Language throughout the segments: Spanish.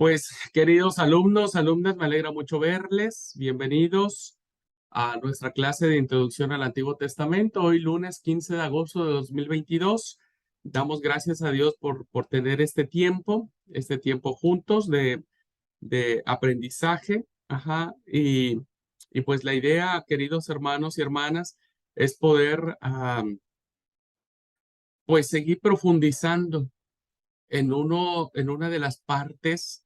Pues, queridos alumnos, alumnas, me alegra mucho verles. Bienvenidos a nuestra clase de Introducción al Antiguo Testamento. Hoy lunes 15 de agosto de 2022. Damos gracias a Dios por tener este tiempo juntos de aprendizaje. Ajá. Y pues la idea, queridos hermanos y hermanas, es poder pues seguir profundizando en una de las partes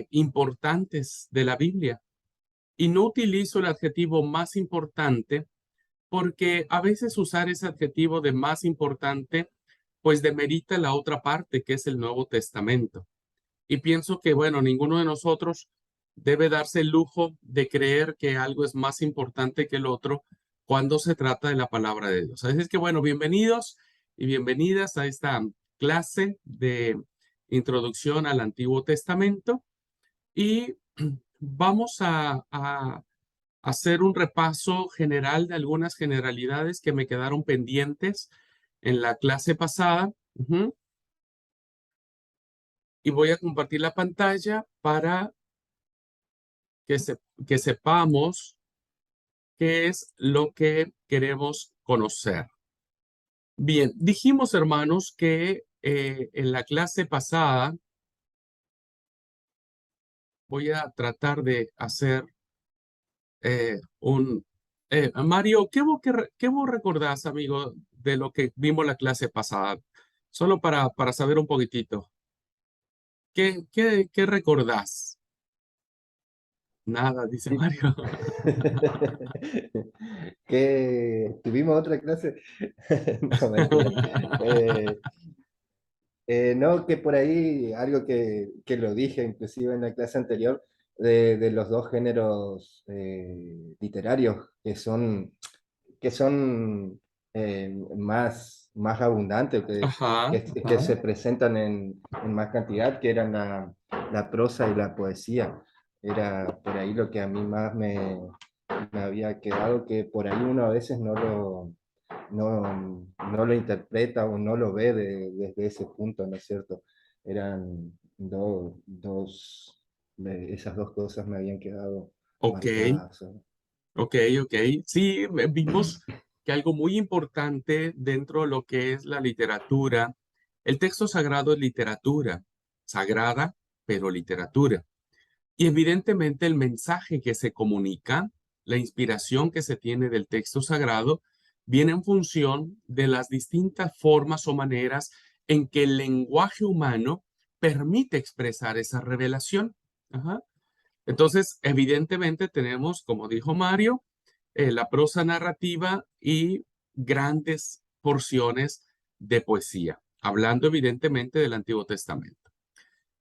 importantes de la Biblia. Y no utilizo el adjetivo más importante porque a veces usar ese adjetivo de más importante pues demerita la otra parte que es el Nuevo Testamento. Y pienso que, bueno, ninguno de nosotros debe darse el lujo de creer que algo es más importante que el otro cuando se trata de la palabra de Dios. Así es que, bueno, bienvenidos y bienvenidas a esta clase de introducción al Antiguo Testamento. Y vamos a hacer un repaso general de algunas generalidades que me quedaron pendientes en la clase pasada. Y voy a compartir la pantalla para que sepamos qué es lo que queremos conocer. Bien, dijimos, hermanos, que en la clase pasada voy a tratar de hacer Mario, ¿qué vos recordás, amigo, de lo que vimos la clase pasada? Solo para saber un poquitito. ¿Qué recordás? Nada, dice Sí. Mario. Que tuvimos otra clase. No, mentira. Eh, no, que por ahí algo que lo dije inclusive en la clase anterior, de los dos géneros literarios que son más abundantes, Ajá, que ajá. se presentan en más cantidad, que eran la prosa y la poesía. Era por ahí lo que a mí más me había quedado, que por ahí uno a veces no lo interpreta o no lo ve desde ese punto, ¿no es cierto? Eran esas dos cosas me habían quedado Ok, marcadas. ok, ok. Sí, vimos que algo muy importante dentro de lo que es la literatura, el texto sagrado es literatura, sagrada, pero literatura. Y evidentemente el mensaje que se comunica, la inspiración que se tiene del texto sagrado, viene en función de las distintas formas o maneras en que el lenguaje humano permite expresar esa revelación. Ajá. Entonces, evidentemente tenemos, como dijo Mario, la prosa narrativa y grandes porciones de poesía, hablando evidentemente del Antiguo Testamento.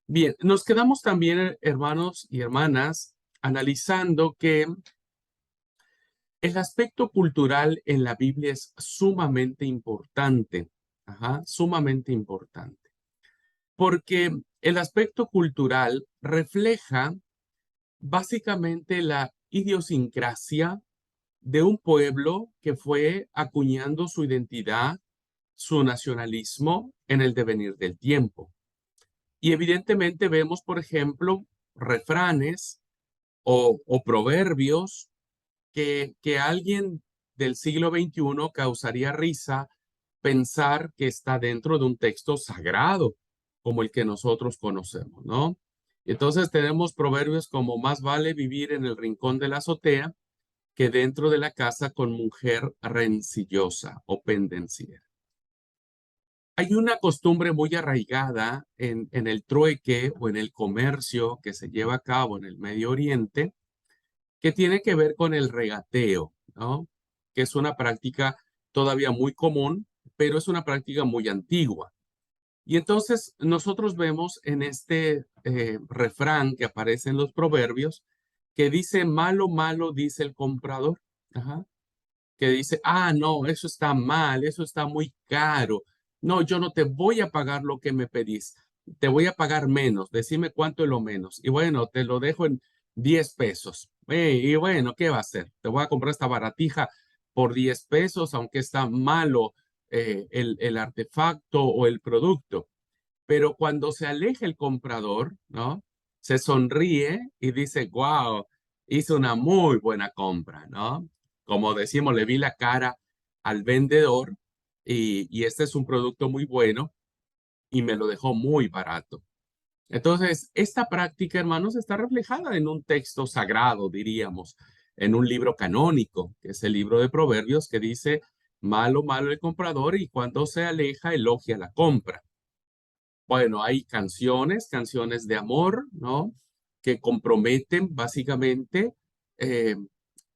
Bien, nos quedamos también, hermanos y hermanas, analizando que el aspecto cultural en la Biblia es sumamente importante, sumamente importante, porque el aspecto cultural refleja básicamente la idiosincrasia de un pueblo que fue acuñando su identidad, su nacionalismo en el devenir del tiempo. Y evidentemente vemos, por ejemplo, refranes o proverbios que alguien del siglo XXI causaría risa pensar que está dentro de un texto sagrado como el que nosotros conocemos, ¿no? Entonces tenemos proverbios como más vale vivir en el rincón de la azotea que dentro de la casa con mujer rencillosa o pendenciera. Hay una costumbre muy arraigada en el trueque o en el comercio que se lleva a cabo en el Medio Oriente que tiene que ver con el regateo, ¿no? Que es una práctica todavía muy común, pero es una práctica muy antigua. Y entonces nosotros vemos en este refrán que aparece en los proverbios que dice, malo, malo, dice el comprador. Ajá. Que dice, ah, no, eso está mal, eso está muy caro. No, yo no te voy a pagar lo que me pedís, te voy a pagar menos, decime cuánto es lo menos. Y bueno, te lo dejo en 10 pesos. Y bueno, ¿qué va a hacer? Te voy a comprar esta baratija por 10 pesos, aunque está malo el artefacto o el producto. Pero cuando se aleja el comprador, ¿no? se sonríe y dice, wow, hice una muy buena compra, ¿no? Como decimos, le vi la cara al vendedor y este es un producto muy bueno y me lo dejó muy barato. Entonces, esta práctica, hermanos, está reflejada en un texto sagrado, diríamos, en un libro canónico, que es el libro de Proverbios, que dice, malo, malo el comprador y cuando se aleja, elogia la compra. Bueno, hay canciones de amor, ¿no? Que comprometen básicamente eh,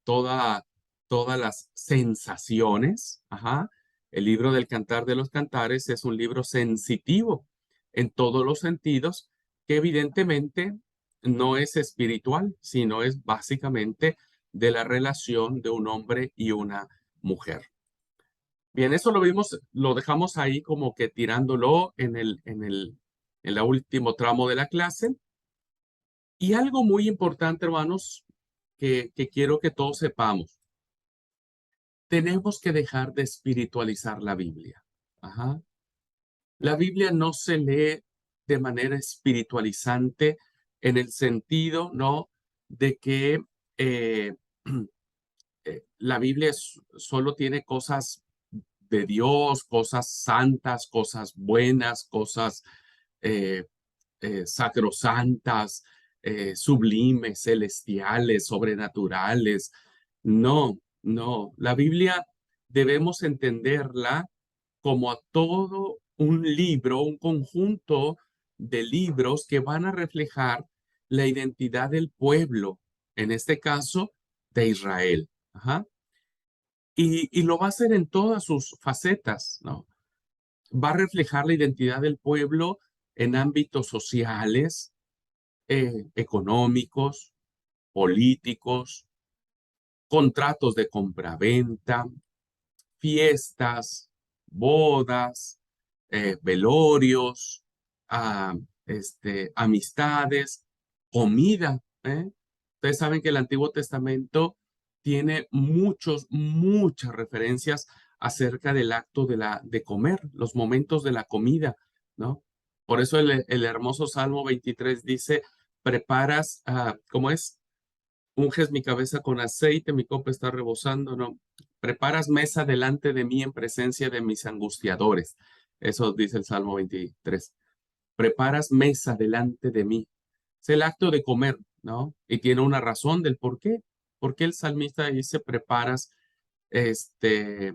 toda, todas las sensaciones. Ajá. El libro del Cantar de los Cantares es un libro sensitivo en todos los sentidos, que evidentemente no es espiritual, sino es básicamente de la relación de un hombre y una mujer. Bien, eso lo vimos, lo dejamos ahí como que tirándolo en el último tramo de la clase. Y algo muy importante, hermanos, que quiero que todos sepamos. Tenemos que dejar de espiritualizar la Biblia. Ajá. La Biblia no se lee de manera espiritualizante en el sentido, ¿no? De que eh, la Biblia solo tiene cosas de Dios, cosas santas, cosas buenas, cosas eh, sacrosantas, sublimes, celestiales, sobrenaturales. No, no. La Biblia debemos entenderla como a todo un libro, un conjunto de libros que van a reflejar la identidad del pueblo, en este caso de Israel. Ajá. Y lo va a hacer en todas sus facetas, ¿no? Va a reflejar la identidad del pueblo en ámbitos sociales, económicos, políticos, contratos de compraventa, fiestas, bodas, velorios, ah, amistades, comida. Ustedes saben que el Antiguo Testamento tiene muchas referencias acerca del acto de comer, los momentos de la comida, ¿no? Por eso el hermoso Salmo 23 dice, preparas, ¿cómo es? Unges mi cabeza con aceite, mi copa está rebosando, ¿no? Preparas mesa delante de mí en presencia de mis angustiadores. Eso dice el Salmo 23. Preparas mesa delante de mí. Es el acto de comer, ¿no? Y tiene una razón del por qué. ¿Por qué el salmista dice preparas este,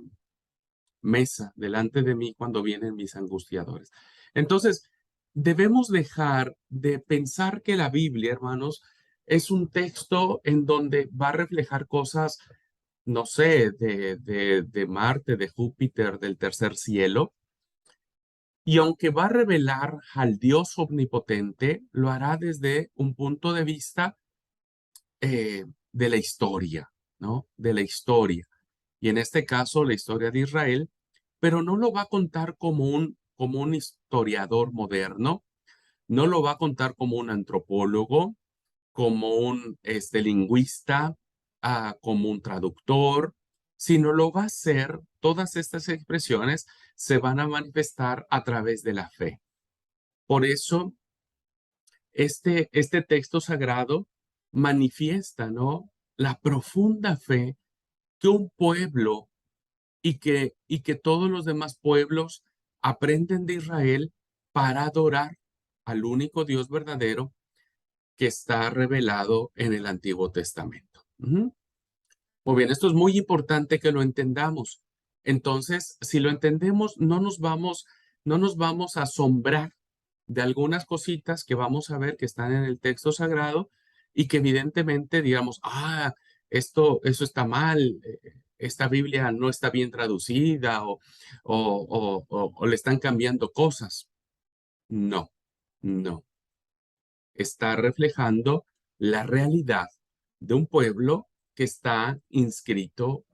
mesa delante de mí cuando vienen mis angustiadores? Entonces, debemos dejar de pensar que la Biblia, hermanos, es un texto en donde va a reflejar cosas, no sé, de Marte, de Júpiter, del tercer cielo. Y aunque va a revelar al Dios omnipotente, lo hará desde un punto de vista de la historia, ¿no? De la historia. Y en este caso, la historia de Israel, pero no lo va a contar como un historiador moderno, no lo va a contar como un antropólogo, como un lingüista, como un traductor, sino lo va a hacer, todas estas expresiones se van a manifestar a través de la fe. Por eso, este texto sagrado manifiesta, ¿no? La profunda fe que un pueblo y que todos los demás pueblos aprenden de Israel para adorar al único Dios verdadero que está revelado en el Antiguo Testamento. Ujú. Muy bien, esto es muy importante que lo entendamos. Entonces, si lo entendemos, no nos vamos a asombrar de algunas cositas que vamos a ver que están en el texto sagrado y que evidentemente digamos, eso está mal, esta Biblia no está bien traducida o le están cambiando cosas. No, no. Está reflejando la realidad de un pueblo que está inscrito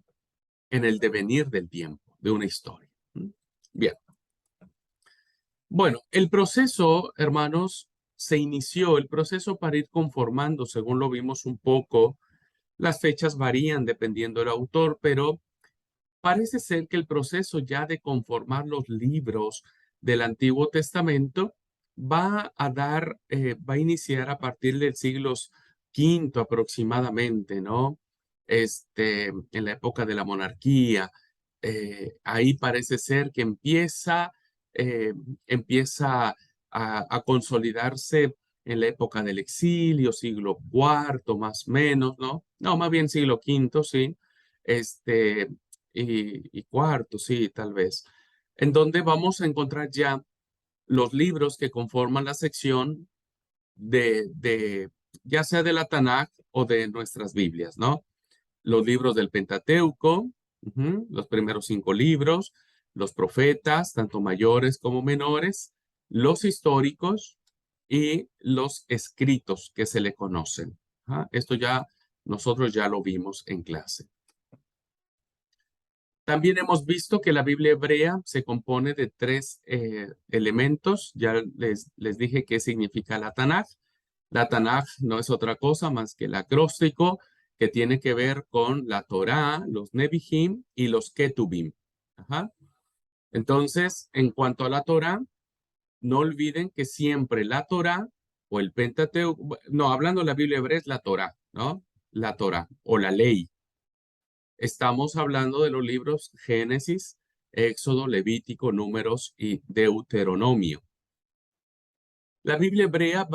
en el devenir del tiempo, de una historia. ¿Mm? Bien. Bueno, el proceso, hermanos, se inició, el proceso para ir conformando, según lo vimos un poco, las fechas varían dependiendo del autor, pero parece ser que el proceso ya de conformar los libros del Antiguo Testamento va a iniciar a partir del siglo V aproximadamente, ¿no? En la época de la monarquía. Ahí parece ser que eh, empieza a consolidarse en la época del exilio, siglo IV más o menos, ¿no? No, más bien siglo V, sí. Este, y cuarto, sí, tal vez. En donde vamos a encontrar ya los libros que conforman la sección ya sea de la Tanakh o de nuestras Biblias, ¿no? Los libros del Pentateuco, los primeros 5 libros, los profetas, tanto mayores como menores, los históricos y los escritos que se le conocen. Esto ya nosotros ya lo vimos en clase. También hemos visto que la Biblia hebrea se compone de 3 elementos. Ya les dije qué significa la Tanaj. La Tanaj no es otra cosa más que el acróstico que tiene que ver con la Torá, los Nebihim y los Ketubim. Ajá. Entonces, en cuanto a la Torá, no olviden que siempre la Torá o el Pentateuco, no, hablando de la Biblia hebrea es la Torá, ¿no? La Torá o la ley. Estamos hablando de los libros Génesis, Éxodo, Levítico, Números y Deuteronomio. La Biblia hebrea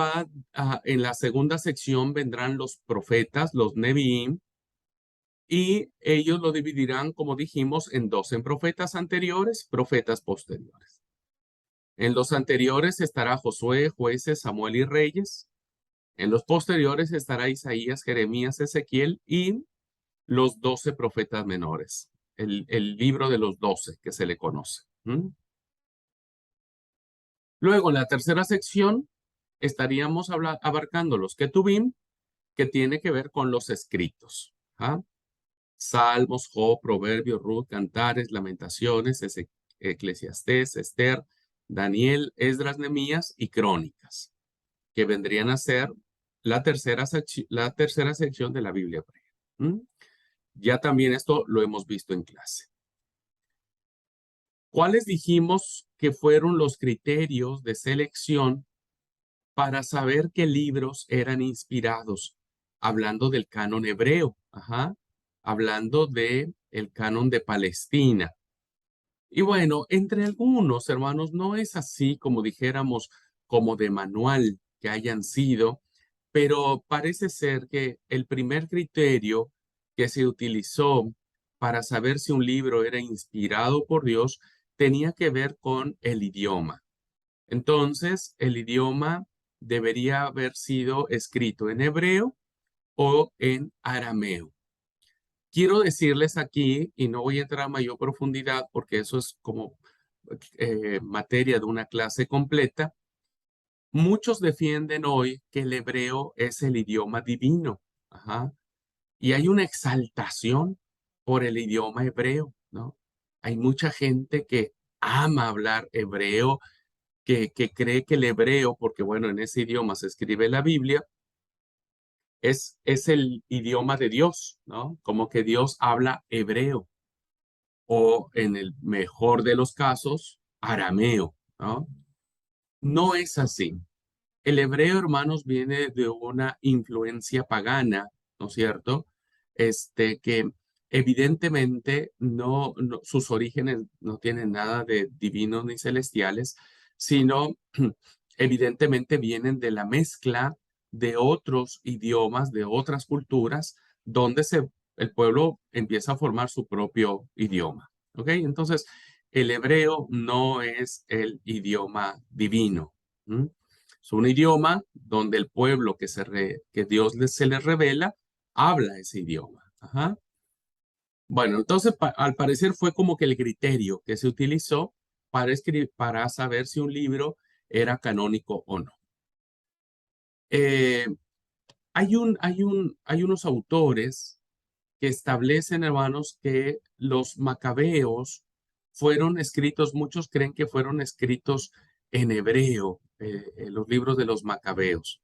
en la segunda sección vendrán los profetas, los Neviim, y ellos lo dividirán, como dijimos, en dos, en profetas anteriores, profetas posteriores. En los anteriores estará Josué, Jueces, Samuel y Reyes. En los posteriores estará Isaías, Jeremías, Ezequiel y los 12 profetas menores, el libro de los 12 que se le conoce. Luego, en la tercera sección, estaríamos abarcando los Ketubim, que tiene que ver con los escritos. Salmos, Job, Proverbios, Ruth, Cantares, Lamentaciones, Eclesiastés, Esther, Daniel, Esdras, Nehemías y Crónicas, que vendrían a ser la tercera sección de la Biblia hebrea. Ya también esto lo hemos visto en clase. ¿Cuáles dijimos que fueron los criterios de selección para saber qué libros eran inspirados? Hablando del canon hebreo, hablando de el canon de Palestina. Y bueno, entre algunos hermanos, no es así como dijéramos, como de manual que hayan sido, pero parece ser que el primer criterio que se utilizó para saber si un libro era inspirado por Dios tenía que ver con el idioma. Entonces, el idioma debería haber sido escrito en hebreo o en arameo. Quiero decirles aquí, y no voy a entrar a mayor profundidad porque eso es como materia de una clase completa, muchos defienden hoy que el hebreo es el idioma divino. Y hay una exaltación por el idioma hebreo, ¿no? Hay mucha gente que ama hablar hebreo, que cree que el hebreo, porque bueno, en ese idioma se escribe la Biblia, es el idioma de Dios, ¿no? Como que Dios habla hebreo o en el mejor de los casos, arameo, ¿no? No es así. El hebreo, hermanos, viene de una influencia pagana, ¿no es cierto? Que evidentemente sus orígenes no tienen nada de divinos ni celestiales, sino evidentemente vienen de la mezcla de otros idiomas, de otras culturas, donde el pueblo empieza a formar su propio idioma. ¿Ok? Entonces, el hebreo no es el idioma divino. Es un idioma donde el pueblo que Dios se le revela habla ese idioma. Bueno, entonces al parecer fue como que el criterio que se utilizó para saber si un libro era canónico o no. Eh, hay unos autores que establecen, hermanos, que los macabeos fueron escritos, muchos creen que fueron escritos en hebreo, los libros de los macabeos.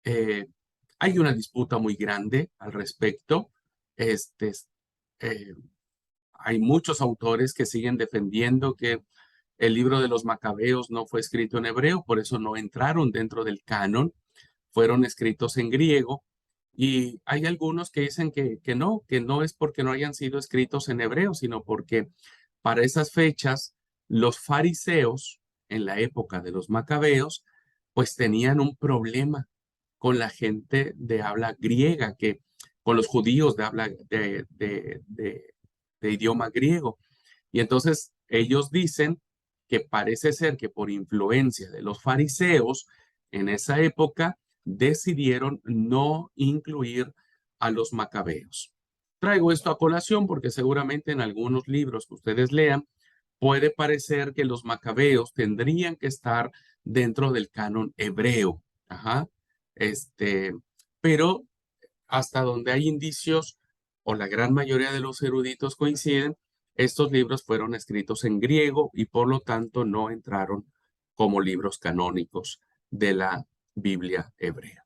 Eh, Hay una disputa muy grande al respecto. Este, eh, Hay muchos autores que siguen defendiendo que El libro de los Macabeos no fue escrito en hebreo, por eso no entraron dentro del canon, fueron escritos en griego. Y hay algunos que dicen que no es porque no hayan sido escritos en hebreo, sino porque para esas fechas los fariseos, en la época de los Macabeos, pues tenían un problema con la gente de habla griega, con los judíos de habla de idioma griego. Y entonces ellos dicen que parece ser que por influencia de los fariseos en esa época decidieron no incluir a los macabeos. Traigo esto a colación porque seguramente en algunos libros que ustedes lean puede parecer que los macabeos tendrían que estar dentro del canon hebreo. Ajá. Este, pero hasta donde hay indicios, o la gran mayoría de los eruditos coinciden, estos libros fueron escritos en griego y por lo tanto no entraron como libros canónicos de la Biblia hebrea.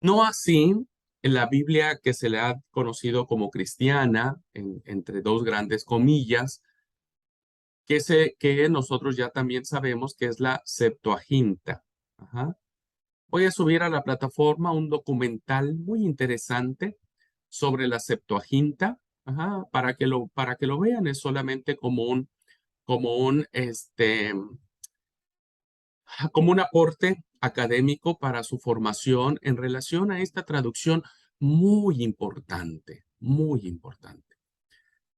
No así en la Biblia que se le ha conocido como cristiana, entre dos grandes comillas, que nosotros ya también sabemos que es la Septuaginta. Ajá. Voy a subir a la plataforma un documental muy interesante sobre la Septuaginta, ajá, para que lo vean. Es solamente como un aporte académico para su formación en relación a esta traducción muy importante, muy importante.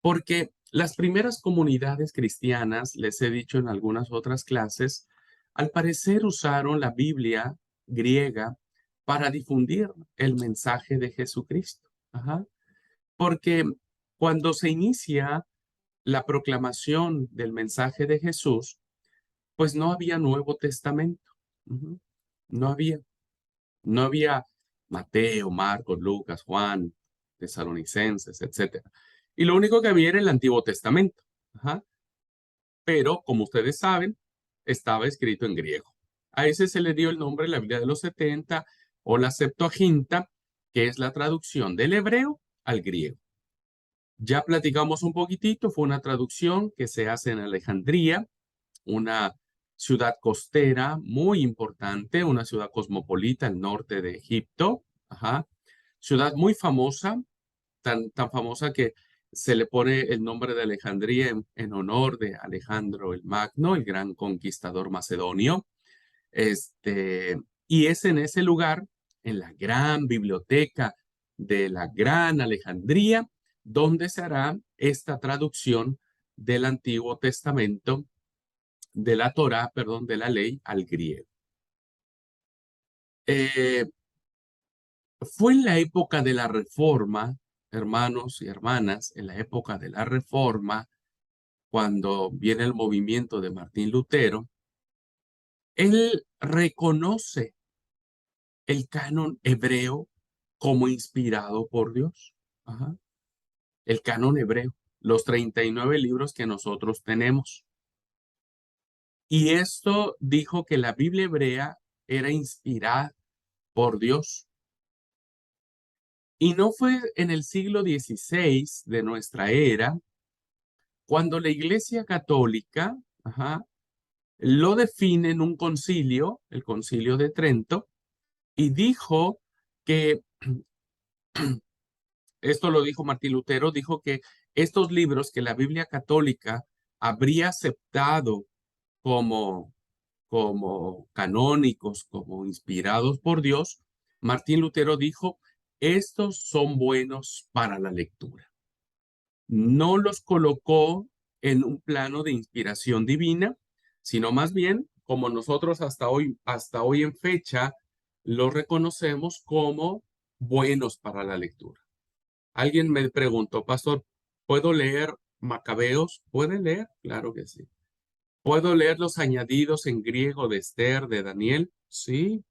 Porque las primeras comunidades cristianas, les he dicho en algunas otras clases, al parecer usaron la Biblia griega para difundir el mensaje de Jesucristo. Ajá. Porque cuando se inicia la proclamación del mensaje de Jesús, pues no había Nuevo Testamento. Ujú. No había. No había Mateo, Marcos, Lucas, Juan, Tesalonicenses, etcétera. Y lo único que había era el Antiguo Testamento. Ajá. Pero, como ustedes saben, estaba escrito en griego. A ese se le dio el nombre de la Biblia de los 70 o la Septuaginta, que es la traducción del hebreo al griego. Ya platicamos un poquitito, fue una traducción que se hace en Alejandría, una ciudad costera muy importante, una ciudad cosmopolita al norte de Egipto. Ajá. Ciudad muy famosa, tan famosa que se le pone el nombre de Alejandría en honor de Alejandro el Magno, el gran conquistador macedonio. Y es en ese lugar, en la gran biblioteca de la Gran Alejandría, donde se hará esta traducción del Antiguo Testamento, de la Torá, perdón, de la ley al griego. Eh, Fue en la época de la Reforma, hermanos y hermanas, en la época de la Reforma, cuando viene el movimiento de Martín Lutero, él reconoce el canon hebreo como inspirado por Dios. Ajá. El canon hebreo, los 39 libros que nosotros tenemos. Y esto dijo que la Biblia hebrea era inspirada por Dios. Y no fue en el siglo XVI de nuestra era cuando la Iglesia Católica, ajá, lo define en un concilio, el Concilio de Trento, y dijo que, esto lo dijo Martín Lutero, dijo que estos libros que la Biblia Católica habría aceptado como, como canónicos, como inspirados por Dios, Martín Lutero dijo, estos son buenos para la lectura. No los colocó en un plano de inspiración divina, sino más bien, como nosotros hasta hoy en fecha, los reconocemos como buenos para la lectura. Alguien me preguntó, pastor, ¿puedo leer Macabeos? ¿Puede leer? Claro que sí. ¿Puedo leer los añadidos en griego de Esther, de Daniel? Sí.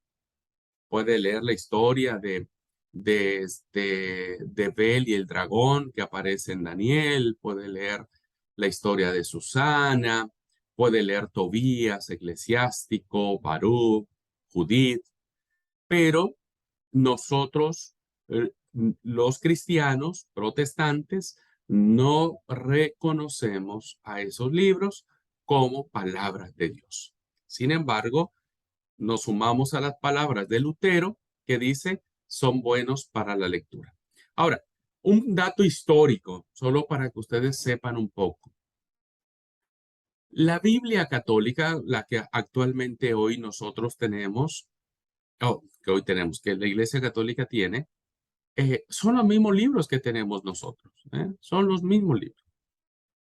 Puede leer la historia de Bel y el dragón que aparece en Daniel, puede leer la historia de Susana, puede leer Tobías, Eclesiástico, Barú, Judith, pero nosotros, los cristianos protestantes, no reconocemos a esos libros como palabras de Dios. Sin embargo, nos sumamos a las palabras de Lutero que dice son buenos para la lectura. Ahora, un dato histórico, solo para que ustedes sepan un poco. La Biblia católica, la que actualmente hoy nosotros tenemos, que la Iglesia Católica tiene, son los mismos libros que tenemos nosotros, ¿eh? Son los mismos libros.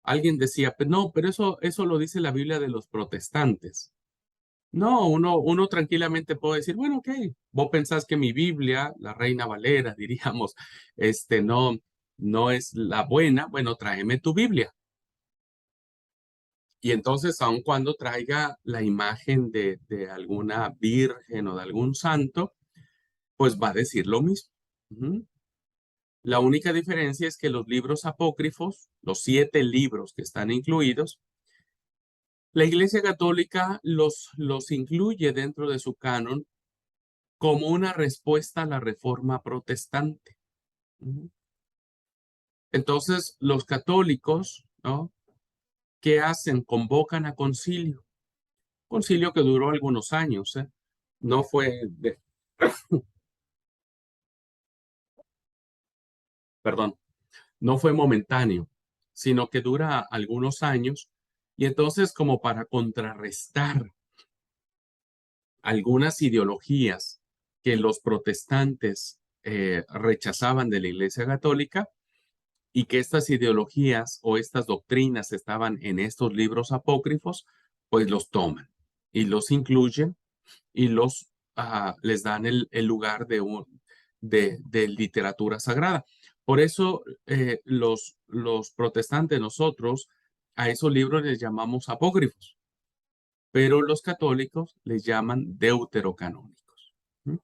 Alguien decía, no, pero eso lo dice la Biblia de los protestantes. No, uno tranquilamente puede decir, bueno, ok, vos pensás que mi Biblia, la Reina Valera, diríamos, no es la buena, bueno, tráeme tu Biblia. Y entonces, aun cuando traiga la imagen de alguna virgen o de algún santo, pues va a decir lo mismo. Ujú. La única diferencia es que los libros apócrifos, los 7 libros que están incluidos, la Iglesia Católica los incluye dentro de su canon como una respuesta a la Reforma Protestante. Ujú. Entonces, los católicos, ¿no? ¿Qué hacen? Convocan a concilio. Concilio que duró algunos años, ¿eh? No fue, perdón, no fue momentáneo, sino que dura algunos años. Y entonces, como para contrarrestar algunas ideologías que los protestantes rechazaban de la Iglesia Católica, y que estas ideologías o estas doctrinas estaban en estos libros apócrifos, pues los toman y los incluyen y les dan el lugar de literatura sagrada. Por eso los protestantes, nosotros, a esos libros les llamamos apócrifos, pero los católicos les llaman deuterocanónicos. ¿Mm?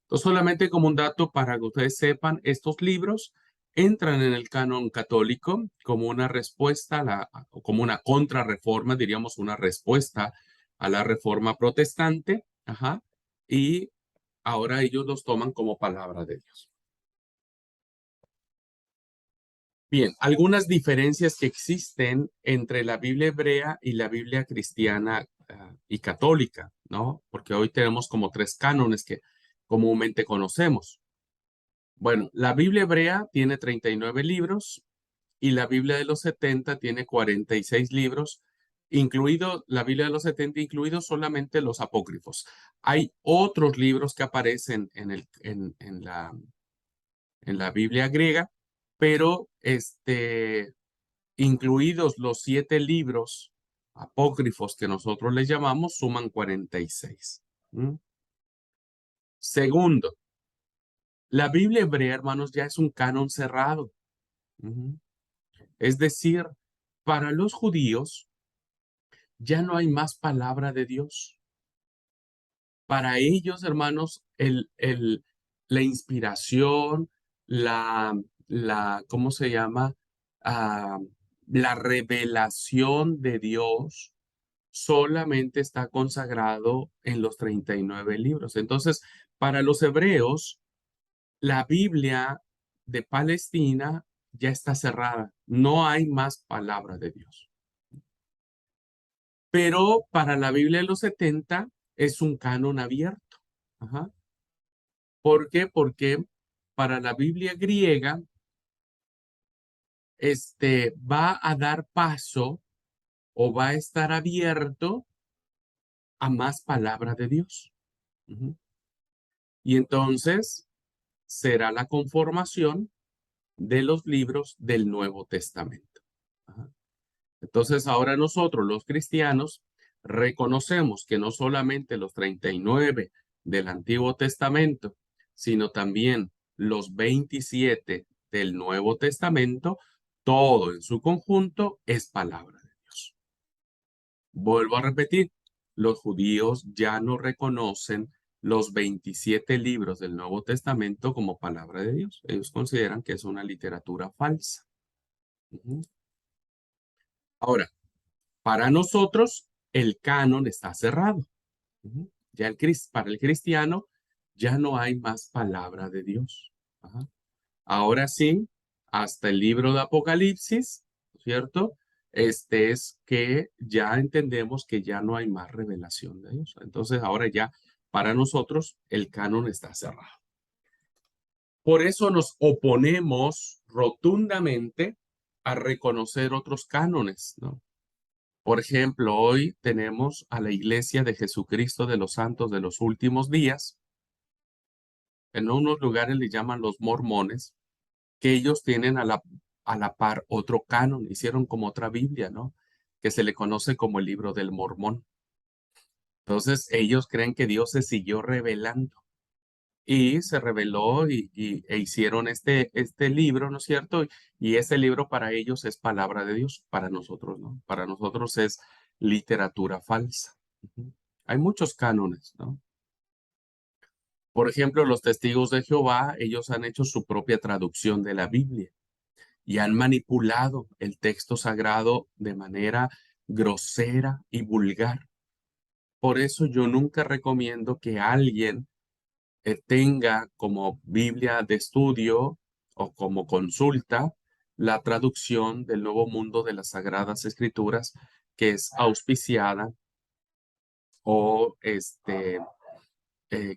Entonces, solamente como un dato para que ustedes sepan, estos libros entran en el canon católico como una respuesta como una contrarreforma, diríamos una respuesta a la reforma protestante, ajá, y ahora ellos los toman como palabra de Dios. Bien, algunas diferencias que existen entre la Biblia hebrea y la Biblia cristiana, y católica, ¿no? Porque hoy tenemos como 3 cánones que comúnmente conocemos. Bueno, la Biblia hebrea tiene 39 libros y la Biblia de los 70 tiene 46 libros, incluido la Biblia de los 70, incluidos solamente los apócrifos. Hay otros libros que aparecen en la Biblia griega, pero incluidos los 7 libros apócrifos que nosotros les llamamos, suman 46. ¿Mm? Segundo, la Biblia hebrea, hermanos, ya es un canon cerrado. Ujú. Es decir, para los judíos ya no hay más palabra de Dios. Para ellos, hermanos, la inspiración, ¿cómo se llama? Ah, la revelación de Dios solamente está consagrado en los 39 libros. Entonces, para los hebreos, la Biblia de Palestina ya está cerrada. No hay más palabra de Dios. Pero para la Biblia de los 70 es un canon abierto. Ajá. ¿Por qué? Porque para la Biblia griega, va a dar paso o va a estar abierto a más palabra de Dios. Ujú. Y entonces será la conformación de los libros del Nuevo Testamento. Ajá. Entonces ahora nosotros, los cristianos, reconocemos que no solamente los 39 del Antiguo Testamento, sino también los 27 del Nuevo Testamento, todo en su conjunto es palabra de Dios. Vuelvo a repetir, los judíos ya no reconocen los 27 libros del Nuevo Testamento como palabra de Dios. Ellos consideran que es una literatura falsa. Ujú. Ahora, para nosotros, el canon está cerrado. Ujú. Ya para el cristiano, ya no hay más palabra de Dios. Ajá. Ahora sí, hasta el libro de Apocalipsis, ¿cierto? Es que ya entendemos que ya no hay más revelación de Dios. Entonces ahora ya para nosotros el canon está cerrado. Por eso nos oponemos rotundamente a reconocer otros cánones, ¿no? Por ejemplo, hoy tenemos a la Iglesia de Jesucristo de los Santos de los Últimos Días. En unos lugares le llaman los mormones, que ellos tienen a la par otro canon, hicieron como otra Biblia, ¿no? Que se le conoce como el libro del Mormón. Entonces, ellos creen que Dios se siguió revelando y se reveló e hicieron este libro, ¿no es cierto? Y ese libro para ellos es palabra de Dios, para nosotros, ¿no? Para nosotros es literatura falsa. Ujú. Hay muchos cánones, ¿no? Por ejemplo, los testigos de Jehová, ellos han hecho su propia traducción de la Biblia y han manipulado el texto sagrado de manera grosera y vulgar. Por eso yo nunca recomiendo que alguien tenga como Biblia de estudio o como consulta la traducción del Nuevo Mundo de las Sagradas Escrituras, que es auspiciada o que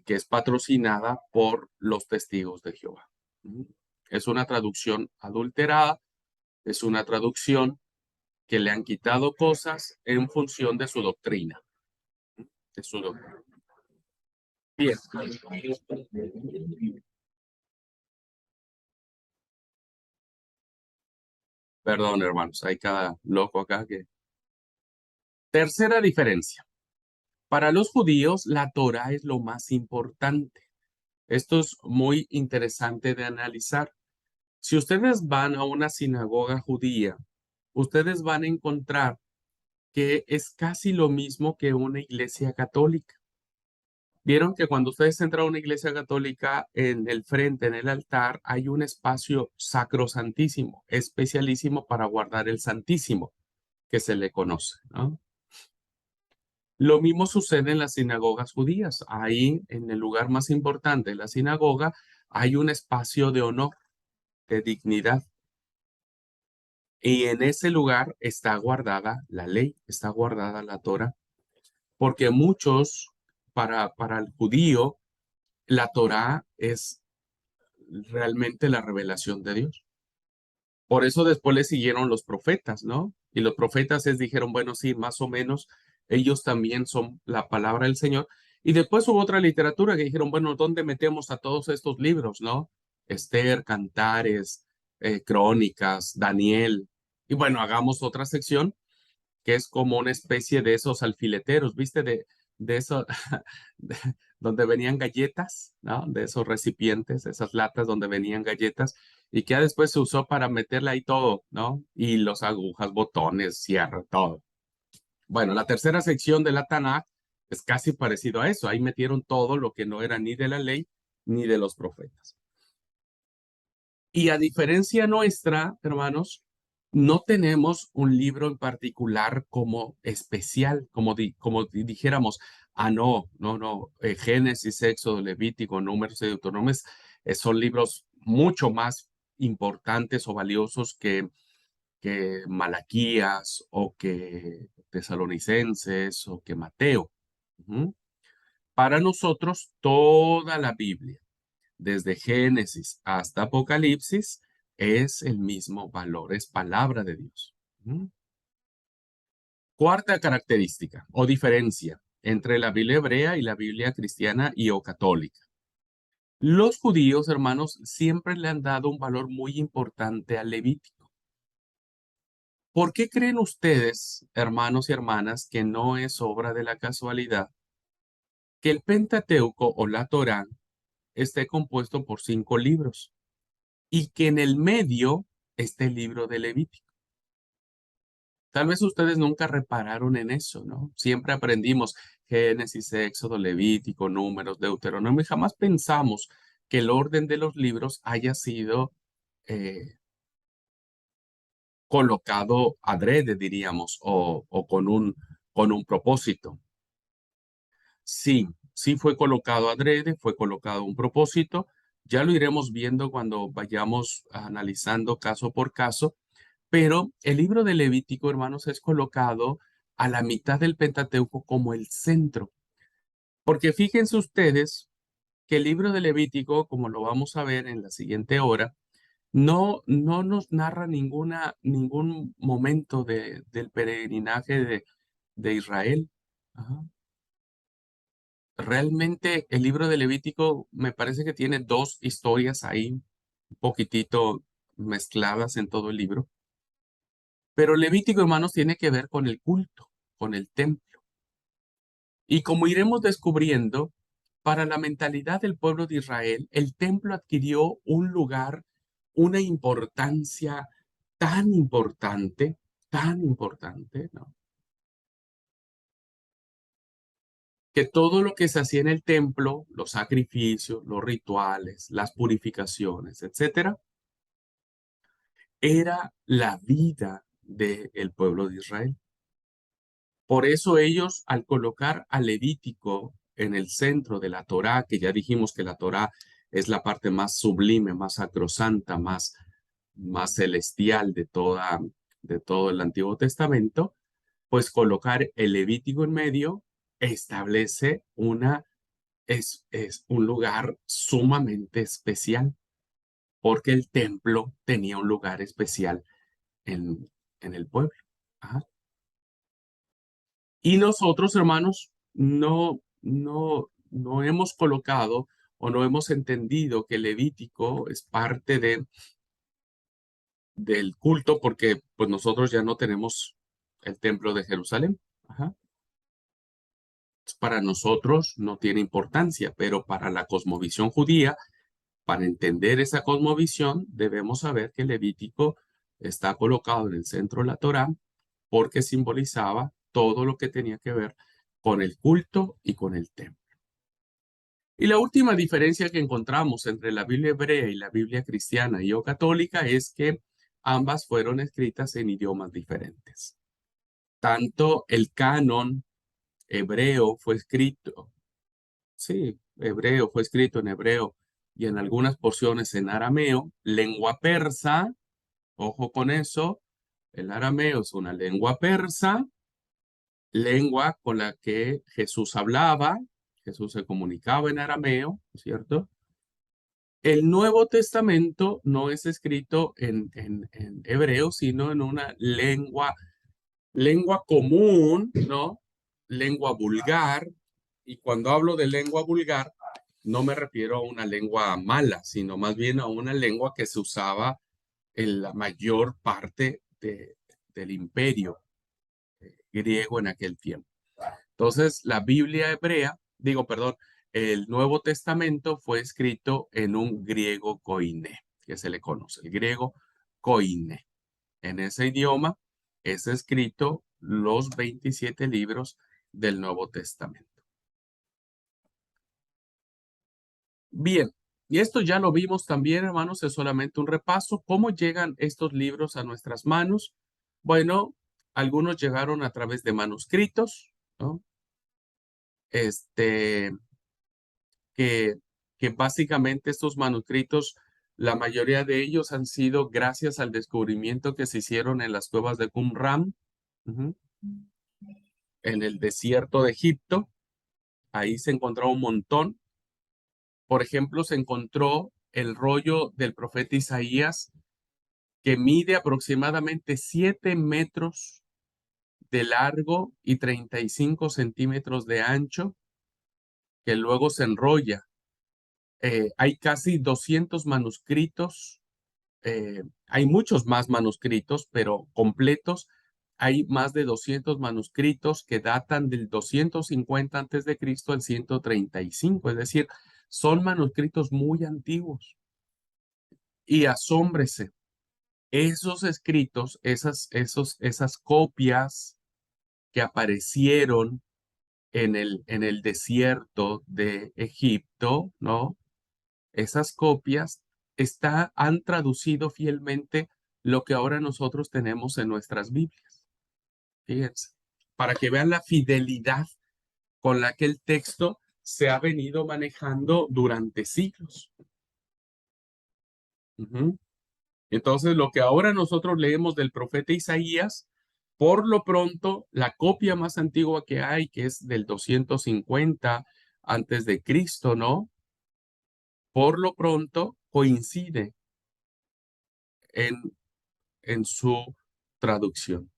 es patrocinada por los testigos de Jehová. Es una traducción adulterada, es una traducción que le han quitado cosas en función de su doctrina. De su doctrina. Bien. Perdón, hermanos, hay cada loco acá que... Tercera diferencia. Para los judíos, la Torah es lo más importante. Esto es muy interesante de analizar. Si ustedes van a una sinagoga judía, ustedes van a encontrar que es casi lo mismo que una iglesia católica. Vieron que cuando ustedes entran a una iglesia católica, en el frente, en el altar, hay un espacio sacrosantísimo, especialísimo para guardar el santísimo, que se le conoce, ¿no? Lo mismo sucede en las sinagogas judías. Ahí, en el lugar más importante de la sinagoga, hay un espacio de honor, de dignidad. Y en ese lugar está guardada la ley, está guardada la Torah, porque muchos, para el judío, la Torah es realmente la revelación de Dios. Por eso después le siguieron los profetas, ¿no? Y los profetas dijeron, bueno, sí, más o menos, ellos también son la palabra del Señor. Y después hubo otra literatura que dijeron, bueno, ¿dónde metemos a todos estos libros, no? Esther, Cantares, Crónicas, Daniel. Y bueno, hagamos otra sección que es como una especie de esos alfileteros, ¿viste? De eso, de- donde venían galletas, ¿no? De esos recipientes, esas latas donde venían galletas, y que ya después se usó para meterle ahí todo, ¿no? Y los agujas, botones, cierre, todo. Bueno, la tercera sección de la Tanakh es casi parecido a eso. Ahí metieron todo lo que no era ni de la ley ni de los profetas. Y a diferencia nuestra, hermanos, no tenemos un libro en particular como especial, como dijéramos, no, Génesis, Éxodo, Levítico, Números y Deuteronomio son libros mucho más importantes o valiosos que Malaquías o que Tesalonicenses o que Mateo. Ujú. Para nosotros, toda la Biblia desde Génesis hasta Apocalipsis, es el mismo valor, es palabra de Dios. ¿Mm? Cuarta característica o diferencia entre la Biblia hebrea y la Biblia cristiana y o católica. Los judíos, hermanos, siempre le han dado un valor muy importante al Levítico. ¿Por qué creen ustedes, hermanos y hermanas, que no es obra de la casualidad que el Pentateuco o la Torá esté compuesto por 5 libros? Y que en el medio esté el libro de Levítico. Tal vez ustedes nunca repararon en eso, ¿no? Siempre aprendimos Génesis, Éxodo, Levítico, Números, Deuteronomio, y jamás pensamos que el orden de los libros haya sido eh, colocado adrede, diríamos, o con un propósito. Sí, sí fue colocado adrede, fue colocado un propósito, Ya lo iremos viendo cuando vayamos analizando caso por caso, pero el libro de Levítico, hermanos, es colocado a la mitad del Pentateuco como el centro. Porque fíjense ustedes que el libro de Levítico, como lo vamos a ver en la siguiente hora, no nos narra ningún momento del peregrinaje de Israel. Ajá. Realmente el libro de Levítico me parece que tiene dos historias ahí, un poquitito mezcladas en todo el libro. Pero Levítico, hermanos, tiene que ver con el culto, con el templo. Y como iremos descubriendo, para la mentalidad del pueblo de Israel, el templo adquirió un lugar, una importancia tan importante, ¿no? Que todo lo que se hacía en el templo, los sacrificios, los rituales, las purificaciones, etcétera, era la vida del pueblo de Israel. Por eso ellos, al colocar al Levítico en el centro de la Torá, que ya dijimos que la Torá es la parte más sublime, más sacrosanta, más celestial de todo el Antiguo Testamento, pues colocar el Levítico en medio establece es un lugar sumamente especial, porque el templo tenía un lugar especial en, en el pueblo. Ajá. Y nosotros, hermanos, no hemos colocado o no hemos entendido que Levítico es parte del culto porque pues nosotros ya no tenemos el templo de Jerusalén. Ajá. Para nosotros no tiene importancia, pero para la cosmovisión judía, para entender esa cosmovisión, debemos saber que Levítico está colocado en el centro de la Torá porque simbolizaba todo lo que tenía que ver con el culto y con el templo. Y la última diferencia que encontramos entre la Biblia hebrea y la Biblia cristiana y o católica es que ambas fueron escritas en idiomas diferentes. Tanto el canon hebreo fue escrito, sí, hebreo fue escrito en hebreo y en algunas porciones en arameo, lengua persa, ojo con eso, el arameo es una lengua persa, lengua con la que Jesús hablaba, Jesús se comunicaba en arameo, ¿cierto? El Nuevo Testamento no es escrito en hebreo, sino en una lengua común, ¿no? Lengua vulgar. Y cuando hablo de lengua vulgar, no me refiero a una lengua mala, sino más bien a una lengua que se usaba en la mayor parte del imperio griego en aquel tiempo. Entonces, la Biblia hebrea, digo, perdón, el Nuevo Testamento fue escrito en un griego koiné, que se le conoce, el griego koiné. En ese idioma es escrito los 27 libros del Nuevo Testamento. Bien, y esto ya lo vimos también, hermanos, es solamente un repaso. ¿Cómo llegan estos libros a nuestras manos? Bueno, algunos llegaron a través de manuscritos, ¿no? Este, que, que básicamente estos manuscritos, la mayoría de ellos han sido gracias al descubrimiento que se hicieron en las cuevas de Qumran, ujú, en el desierto de Egipto. Ahí se encontró un montón. Por ejemplo, se encontró el rollo del profeta Isaías que mide aproximadamente 7 metros de largo y 35 centímetros de ancho, que luego se enrolla. Hay casi 200 manuscritos, hay muchos más manuscritos, pero completos. Hay más de 200 manuscritos que datan del 250 antes de Cristo al 135, es decir, son manuscritos muy antiguos. Y asómbrese, esos escritos, esas copias que aparecieron en el desierto de Egipto, ¿no? Esas copias han traducido fielmente lo que ahora nosotros tenemos en nuestras Biblias. Fíjense, para que vean la fidelidad con la que el texto se ha venido manejando durante siglos. Ujú. Entonces, lo que ahora nosotros leemos del profeta Isaías, por lo pronto, la copia más antigua que hay, que es del 250 antes de Cristo, ¿no? Por lo pronto, coincide en, en su traducción.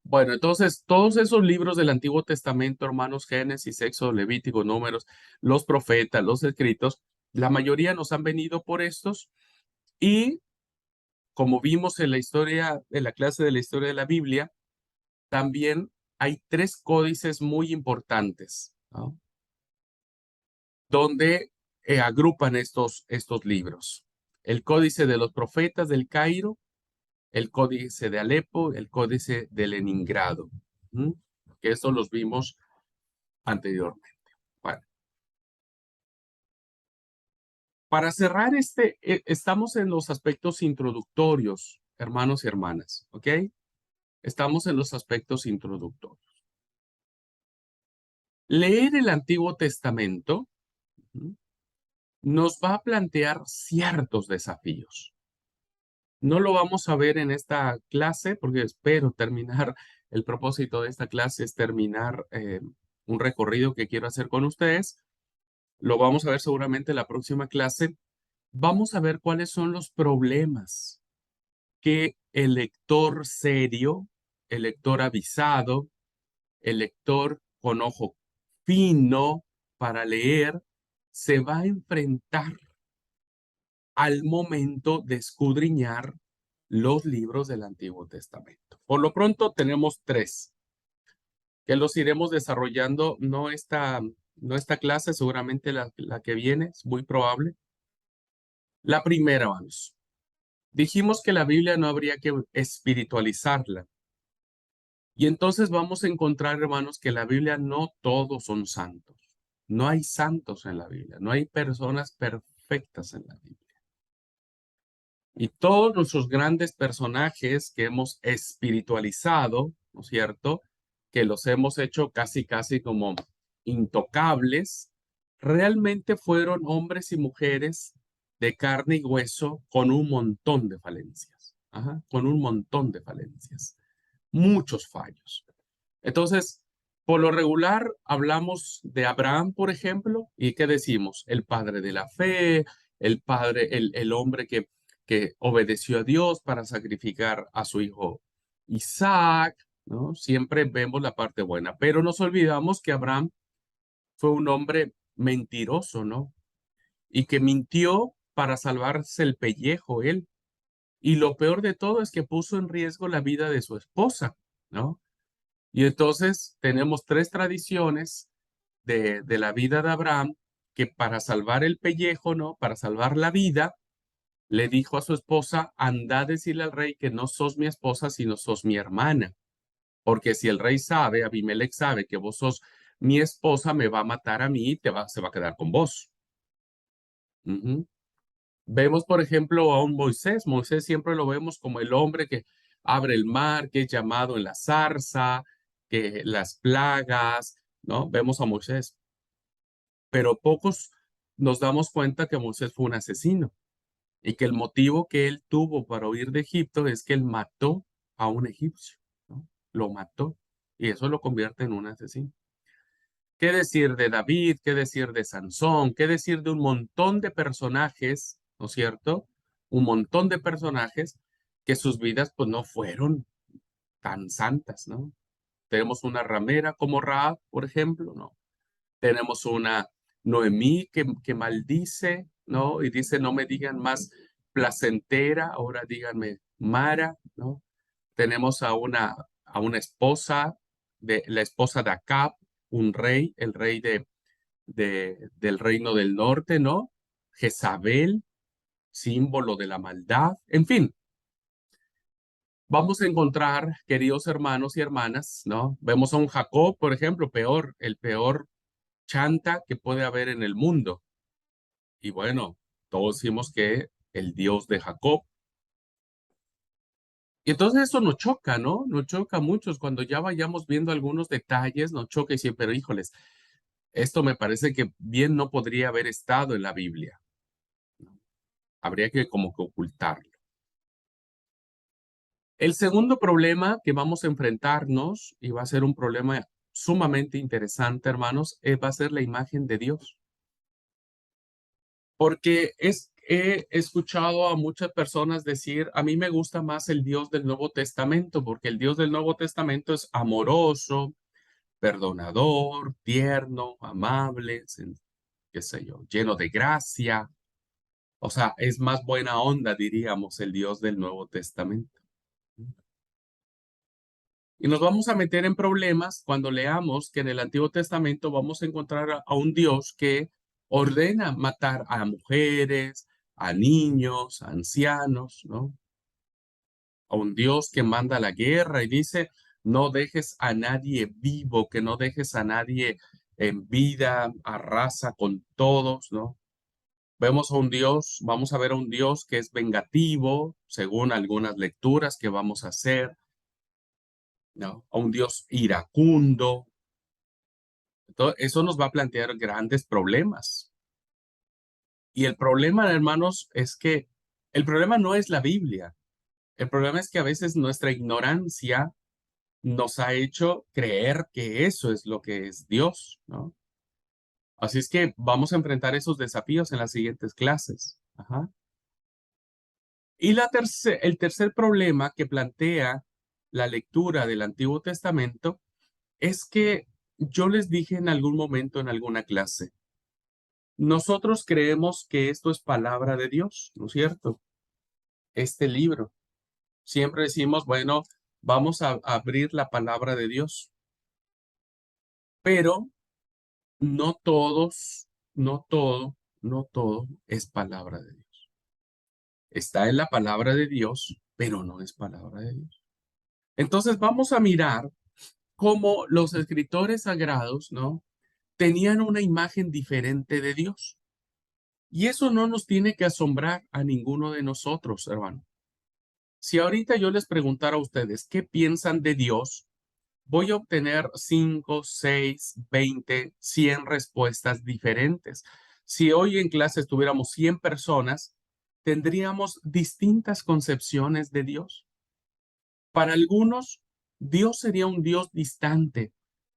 Bueno, entonces, todos esos libros del Antiguo Testamento, hermanos, Génesis, Éxodo, Levítico, Números, los profetas, los escritos, la mayoría nos han venido por estos y como vimos en la historia, en la clase de la historia de la Biblia, también hay tres códices muy importantes, ¿no? Donde agrupan estos libros. El Códice de los Profetas del Cairo, el Códice de Alepo, el Códice de Leningrado. ¿Mm? Que eso los vimos anteriormente. Bueno, para cerrar estamos en los aspectos introductorios, hermanos y hermanas, ¿ok? Estamos en los aspectos introductorios. Leer el Antiguo Testamento, ¿mm?, nos va a plantear ciertos desafíos. No lo vamos a ver en esta clase porque espero terminar, el propósito de esta clase es terminar un recorrido que quiero hacer con ustedes. Lo vamos a ver seguramente en la próxima clase. Vamos a ver cuáles son los problemas que el lector serio, el lector avisado, el lector con ojo fino para leer, se va a enfrentar al momento de escudriñar los libros del Antiguo Testamento. Por lo pronto tenemos tres, que los iremos desarrollando, no esta clase, seguramente la que viene, es muy probable. La primera, vamos. Dijimos que la Biblia no habría que espiritualizarla. Y entonces vamos a encontrar, hermanos, que la Biblia no todos son santos. No hay santos en la Biblia, no hay personas perfectas en la Biblia. Y todos nuestros grandes personajes que hemos espiritualizado, ¿no es cierto? Que los hemos hecho casi, casi como intocables, realmente fueron hombres y mujeres de carne y hueso con un montón de falencias. Ajá, con un montón de falencias. Muchos fallos. Entonces, por lo regular, hablamos de Abraham, por ejemplo, y ¿qué decimos? El padre de la fe, el padre, el hombre que obedeció a Dios para sacrificar a su hijo Isaac, ¿no? Siempre vemos la parte buena, pero nos olvidamos que Abraham fue un hombre mentiroso, ¿no? Y que mintió para salvarse el pellejo él. Y lo peor de todo es que puso en riesgo la vida de su esposa, ¿no? Y entonces tenemos tres tradiciones de la vida de Abraham que para salvar el pellejo, ¿no? Para salvar la vida, le dijo a su esposa, anda a decirle al rey que no sos mi esposa, sino sos mi hermana. Porque si el rey sabe, Abimelech sabe que vos sos mi esposa, me va a matar a mí y se va a quedar con vos. Ujú. Vemos, por ejemplo, a un Moisés. Moisés siempre lo vemos como el hombre que abre el mar, que es llamado en la zarza, que las plagas, ¿no? Vemos a Moisés, pero pocos nos damos cuenta que Moisés fue un asesino y que el motivo que él tuvo para huir de Egipto es que él mató a un egipcio, ¿no? Lo mató y eso lo convierte en un asesino. ¿Qué decir de David? ¿Qué decir de Sansón? ¿Qué decir de un montón de personajes, ¿no es cierto? Un montón de personajes que sus vidas pues no fueron tan santas, ¿no? Tenemos una ramera como Raab, por ejemplo, ¿no? Tenemos una Noemí que maldice, ¿no? Y dice, no me digan más placentera, ahora díganme Mara, ¿no? Tenemos a una esposa, la esposa de Acab, un rey, el rey del reino del norte, ¿no? Jezabel, símbolo de la maldad, en fin. Vamos a encontrar, queridos hermanos y hermanas, ¿no? Vemos a un Jacob, por ejemplo, peor, el peor chanta que puede haber en el mundo. Y bueno, todos decimos que el Dios de Jacob. Y entonces eso nos choca, ¿no? Nos choca a muchos. Cuando ya vayamos viendo algunos detalles, nos choca y decir, pero híjoles, esto me parece que bien no podría haber estado en la Biblia. Habría que como que ocultarlo. El segundo problema que vamos a enfrentarnos, y va a ser un problema sumamente interesante, hermanos, va a ser la imagen de Dios. Porque he escuchado a muchas personas decir, a mí me gusta más el Dios del Nuevo Testamento, porque el Dios del Nuevo Testamento es amoroso, perdonador, tierno, amable, qué sé yo, lleno de gracia. O sea, es más buena onda, diríamos, el Dios del Nuevo Testamento. Y nos vamos a meter en problemas cuando leamos que en el Antiguo Testamento vamos a encontrar a un Dios que ordena matar a mujeres, a niños, a ancianos, ¿no? A un Dios que manda la guerra y dice, no dejes a nadie vivo, que no dejes a nadie en vida, arrasa con todos, ¿no? Vemos a un Dios, vamos a ver a un Dios que es vengativo, según algunas lecturas que vamos a hacer, ¿no? A un Dios iracundo. Entonces, eso nos va a plantear grandes problemas. Y el problema, hermanos, es que el problema no es la Biblia. El problema es que a veces nuestra ignorancia nos ha hecho creer que eso es lo que es Dios, ¿no? Así es que vamos a enfrentar esos desafíos en las siguientes clases. Ajá. Y el tercer problema que plantea la lectura del Antiguo Testamento es que yo les dije en algún momento en alguna clase, nosotros creemos que esto es palabra de Dios, ¿no es cierto? Este libro. Siempre decimos, bueno, vamos a abrir la palabra de Dios, pero no todos, no todo es palabra de Dios. Está en la palabra de Dios, pero no es palabra de Dios. Entonces vamos a mirar cómo los escritores sagrados, ¿no? Tenían una imagen diferente de Dios. Y eso no nos tiene que asombrar a ninguno de nosotros, hermano. Si ahorita yo les preguntara a ustedes qué piensan de Dios, voy a obtener 5, 6, 20, 100 respuestas diferentes. Si hoy en clase estuviéramos 100 personas, tendríamos distintas concepciones de Dios. Para algunos, Dios sería un Dios distante,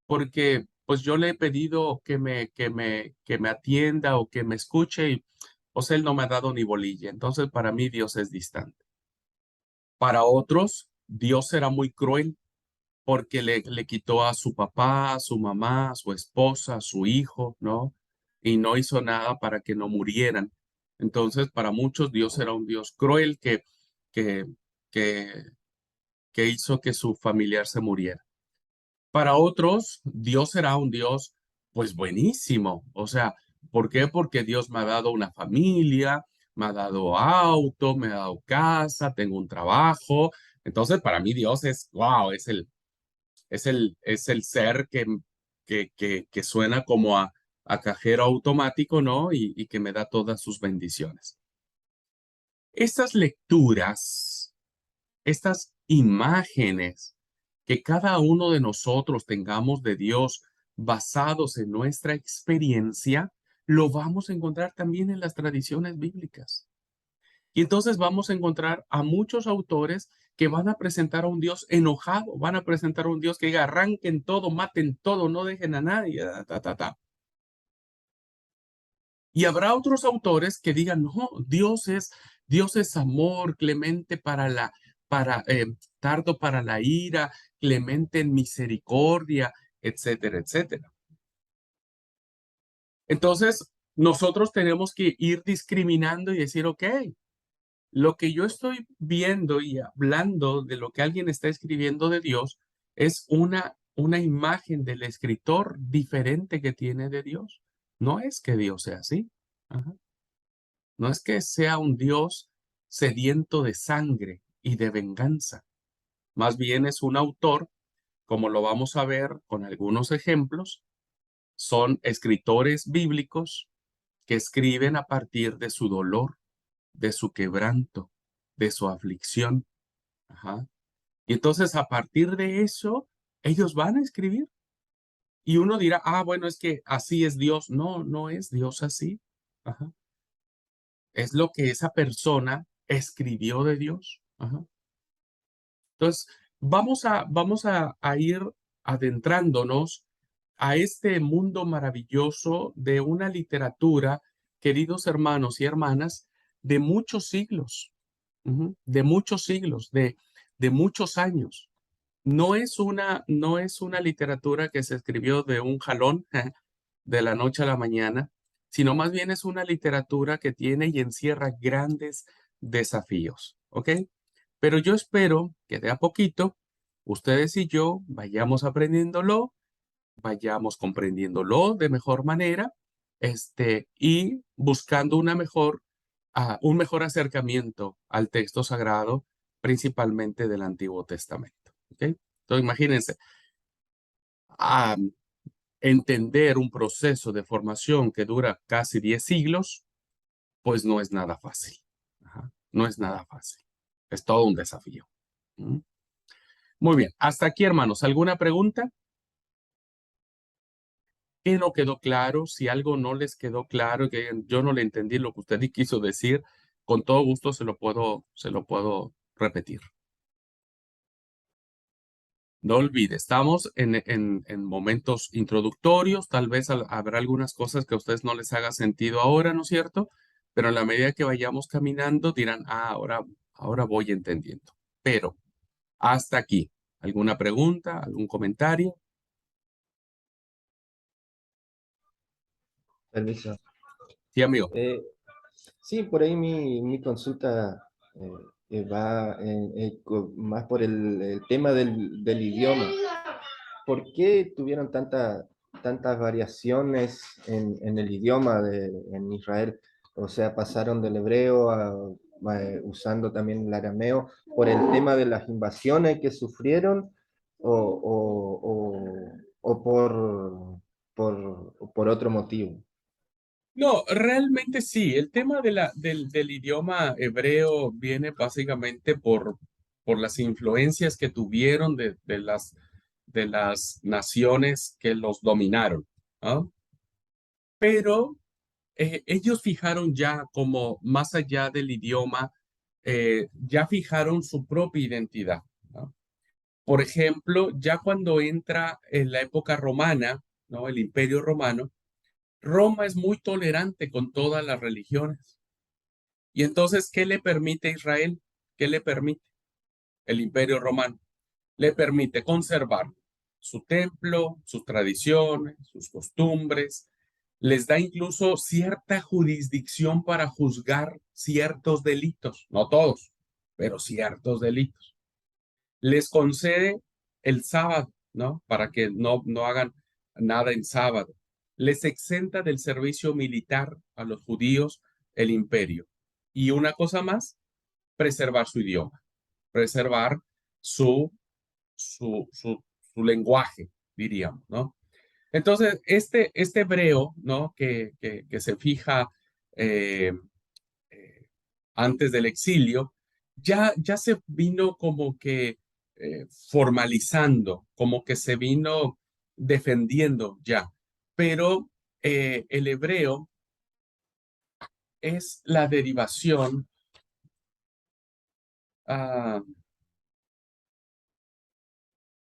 porque pues yo le he pedido que me atienda o que me escuche y pues él no me ha dado ni bolilla. Entonces, para mí Dios es distante. Para otros, Dios era muy cruel porque le quitó a su papá, a su mamá, a su esposa, a su hijo, ¿no? Y no hizo nada para que no murieran. Entonces, para muchos, Dios era un Dios cruel que, que, que hizo que su familiar se muriera. Para otros, Dios será un Dios, pues buenísimo. O sea, ¿por qué? Porque Dios me ha dado una familia, me ha dado auto, me ha dado casa, tengo un trabajo. Entonces, para mí Dios es, wow, es el ser que suena como a cajero automático, ¿no? Y que me da todas sus bendiciones. Estas lecturas, estas imágenes que cada uno de nosotros tengamos de Dios basados en nuestra experiencia, lo vamos a encontrar también en las tradiciones bíblicas. Y entonces vamos a encontrar a muchos autores que van a presentar a un Dios enojado, van a presentar a un Dios que diga, arranquen todo, maten todo, no dejen a nadie, ta, ta, ta. Y habrá otros autores que digan, no, Dios es amor, clemente tardo para la ira, clemente en misericordia, etcétera, etcétera. Entonces, nosotros tenemos que ir discriminando y decir, ok, lo que yo estoy viendo y hablando de lo que alguien está escribiendo de Dios es una imagen del escritor diferente que tiene de Dios. No es que Dios sea así. Ajá. No es que sea un Dios sediento de sangre y de venganza. Más bien es un autor, como lo vamos a ver con algunos ejemplos, son escritores bíblicos que escriben a partir de su dolor, de su quebranto, de su aflicción. Ajá. Y entonces a partir de eso, ellos van a escribir. Y uno dirá, bueno, es que así es Dios. No, no es Dios así. Ajá. es lo que esa persona escribió de Dios. Ajá. Entonces, vamos a ir adentrándonos a este mundo maravilloso de una literatura, queridos hermanos y hermanas, de muchos siglos, de muchos siglos, de muchos años. No es una literatura que se escribió de un jalón, de la noche a la mañana, sino más bien es una literatura que tiene y encierra grandes desafíos, ¿ok? Pero yo espero que de a poquito ustedes y yo vayamos aprendiéndolo, vayamos comprendiéndolo de mejor manera, y buscando un mejor acercamiento al texto sagrado, principalmente del Antiguo Testamento, ¿ok? Entonces, imagínense, a entender un proceso de formación que dura casi 10 siglos, pues no es nada fácil. Ajá. No es nada fácil. Es todo un desafío. ¿Mm? Muy bien, hasta aquí, hermanos. ¿Alguna pregunta? ¿Qué no quedó claro? Si algo no les quedó claro, que yo no le entendí lo que usted quiso decir, con todo gusto se lo puedo repetir. No olvide, estamos en momentos introductorios, tal vez habrá algunas cosas que a ustedes no les haga sentido ahora, ¿no es cierto? Pero en la medida que vayamos caminando dirán, ahora voy entendiendo. Pero hasta aquí. ¿Alguna pregunta? ¿Algún comentario? Permiso. Sí, amigo. Eh, sí, por ahí mi consulta va más por el tema del idioma. ¿Por qué tuvieron tantas variaciones en el idioma en Israel? O sea, pasaron del hebreo usando también el arameo por el tema de las invasiones que sufrieron o por otro motivo. No, realmente sí. El tema del idioma hebreo viene básicamente por las influencias que tuvieron de las naciones que los dominaron, ¿no? Pero ellos fijaron ya como más allá del idioma, ya fijaron su propia identidad, ¿no? Por ejemplo, ya cuando entra en la época romana, ¿no? El Imperio Romano, Roma es muy tolerante con todas las religiones. Y entonces, ¿qué le permite a Israel? ¿Qué le permite el Imperio Romano? Le permite conservar su templo, sus tradiciones, sus costumbres. Les da incluso cierta jurisdicción para juzgar ciertos delitos, no todos, pero ciertos delitos. Les concede el sábado, ¿no? Para que no hagan nada en sábado. Les exenta del servicio militar a los judíos el imperio. Y una cosa más, preservar su idioma, preservar su, su lenguaje, diríamos, ¿no? Entonces, este hebreo, ¿no? Que se fija eh, eh, antes del exilio, ya se vino como que formalizando, como que se vino defendiendo ya. Pero el hebreo es la derivación. ah,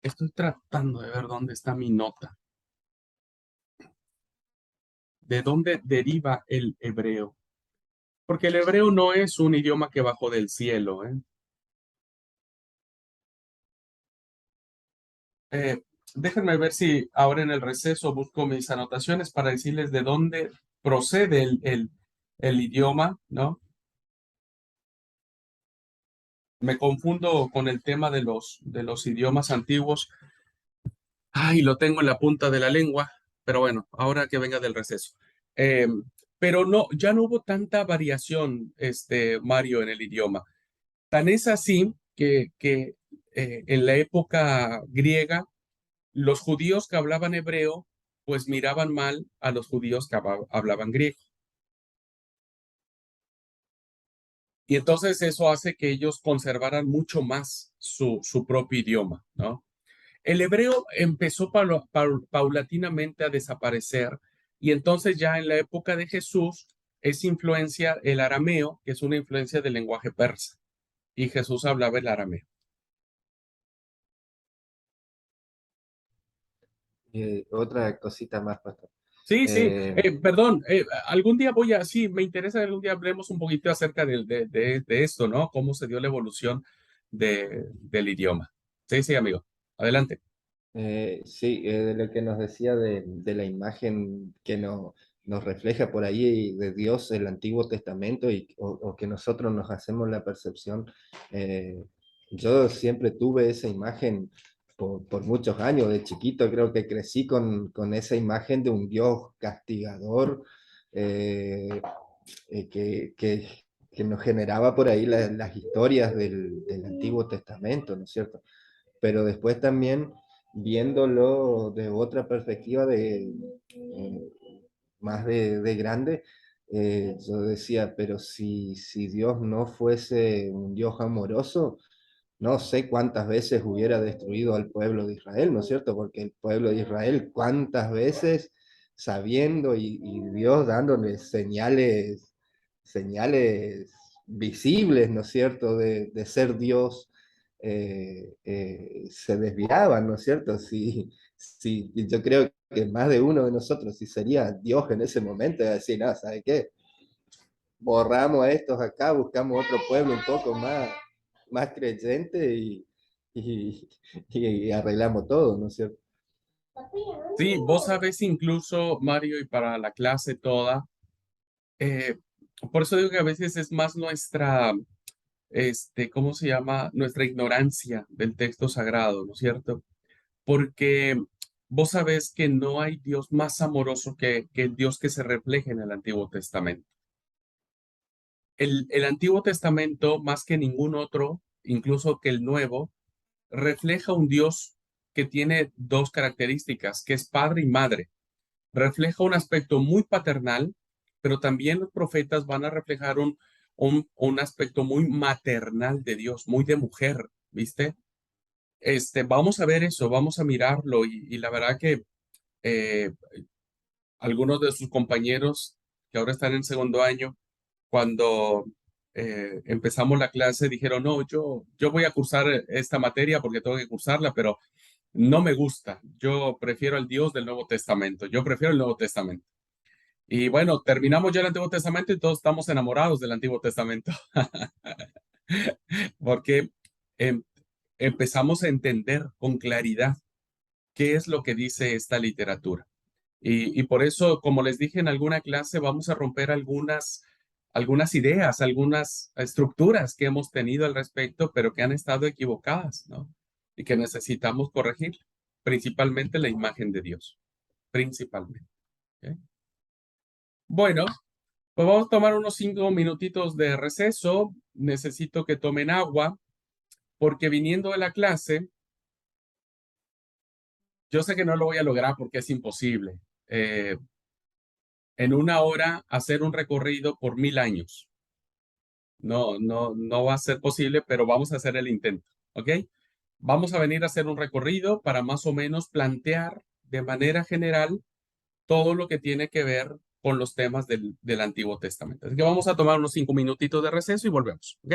Estoy tratando de ver dónde está mi nota. ¿De dónde deriva el hebreo? Porque el hebreo no es un idioma que bajó del cielo, ¿eh? Eh, Déjenme ver si ahora en el receso busco mis anotaciones para decirles de dónde procede el idioma, ¿no? Me confundo con el tema de los idiomas antiguos. Ay, lo tengo en la punta de la lengua, pero bueno, ahora que venga del receso. Eh, pero no, ya no hubo tanta variación, Mario, en el idioma. Tan es así que en la época griega, los judíos que hablaban hebreo, pues miraban mal a los judíos que hablaban griego. Y entonces eso hace que ellos conservaran mucho más su propio idioma, ¿no? El hebreo empezó paulatinamente a desaparecer y entonces ya en la época de Jesús es influencia el arameo, que es una influencia del lenguaje persa, y Jesús hablaba el arameo. Otra cosita más, pastor. Sí, sí, Eh, perdón, algún día sí, me interesa que algún día hablemos un poquito acerca de esto, ¿no? Cómo se dio la evolución del idioma. Sí, sí, amigo, adelante. Sí, de lo que nos decía de la imagen que nos refleja por ahí de Dios el Antiguo Testamento o que nosotros nos hacemos la percepción. eh, yo siempre tuve esa imagen por muchos años, de chiquito creo que crecí con esa imagen de un Dios castigador eh, que nos generaba por ahí las historias del Antiguo Testamento, ¿no es cierto? Pero después también viéndolo de otra perspectiva más de grande, yo decía, pero si Dios no fuese un Dios amoroso, no sé cuántas veces hubiera destruido al pueblo de Israel, ¿no es cierto? Porque el pueblo de Israel, cuántas veces sabiendo y Dios dándole señales visibles, ¿no es cierto?, de ser Dios, se desviaban, ¿no es cierto? Si, yo creo que más de uno de nosotros, si sería Dios en ese momento, iba a decir, no, ¿sabe qué? Borramos a estos acá, buscamos otro pueblo un poco más creyente y, y arreglamos todo, ¿no es cierto? Sí, vos sabés incluso, Mario, y para la clase toda, eh, por eso digo que a veces es más nuestra, ¿cómo se llama? Nuestra ignorancia del texto sagrado, ¿no es cierto? Porque vos sabés que no hay Dios más amoroso que el Dios que se refleja en el Antiguo Testamento. El Antiguo Testamento, más que ningún otro, incluso que el Nuevo, refleja un Dios que tiene dos características, que es padre y madre. Refleja un aspecto muy paternal, pero también los profetas van a reflejar un aspecto muy maternal de Dios, muy de mujer, ¿viste? Vamos a ver eso, vamos a mirarlo y la verdad que eh, algunos de sus compañeros que ahora están en segundo año, cuando empezamos la clase, dijeron, no, yo voy a cursar esta materia porque tengo que cursarla, pero no me gusta. Yo prefiero el Dios del Nuevo Testamento. Yo prefiero el Nuevo Testamento. Y bueno, terminamos ya el Antiguo Testamento y todos estamos enamorados del Antiguo Testamento, porque em- empezamos a entender con claridad qué es lo que dice esta literatura. Y por eso, como les dije en alguna clase, vamos a romper algunas ideas, algunas estructuras que hemos tenido al respecto, pero que han estado equivocadas, ¿no? Y que necesitamos corregir, principalmente la imagen de Dios, principalmente. ¿Ok? Bueno, pues vamos a tomar unos 5 minutitos de receso. Necesito que tomen agua, porque viniendo de la clase, yo sé que no lo voy a lograr porque es imposible. En una hora hacer un recorrido por 1000 años. No, no, no va a ser posible, pero vamos a hacer el intento, ¿ok? Vamos a venir a hacer un recorrido para más o menos plantear de manera general todo lo que tiene que ver con los temas del Antiguo Testamento. Así que vamos a tomar unos 5 minutitos de receso y volvemos, ¿ok?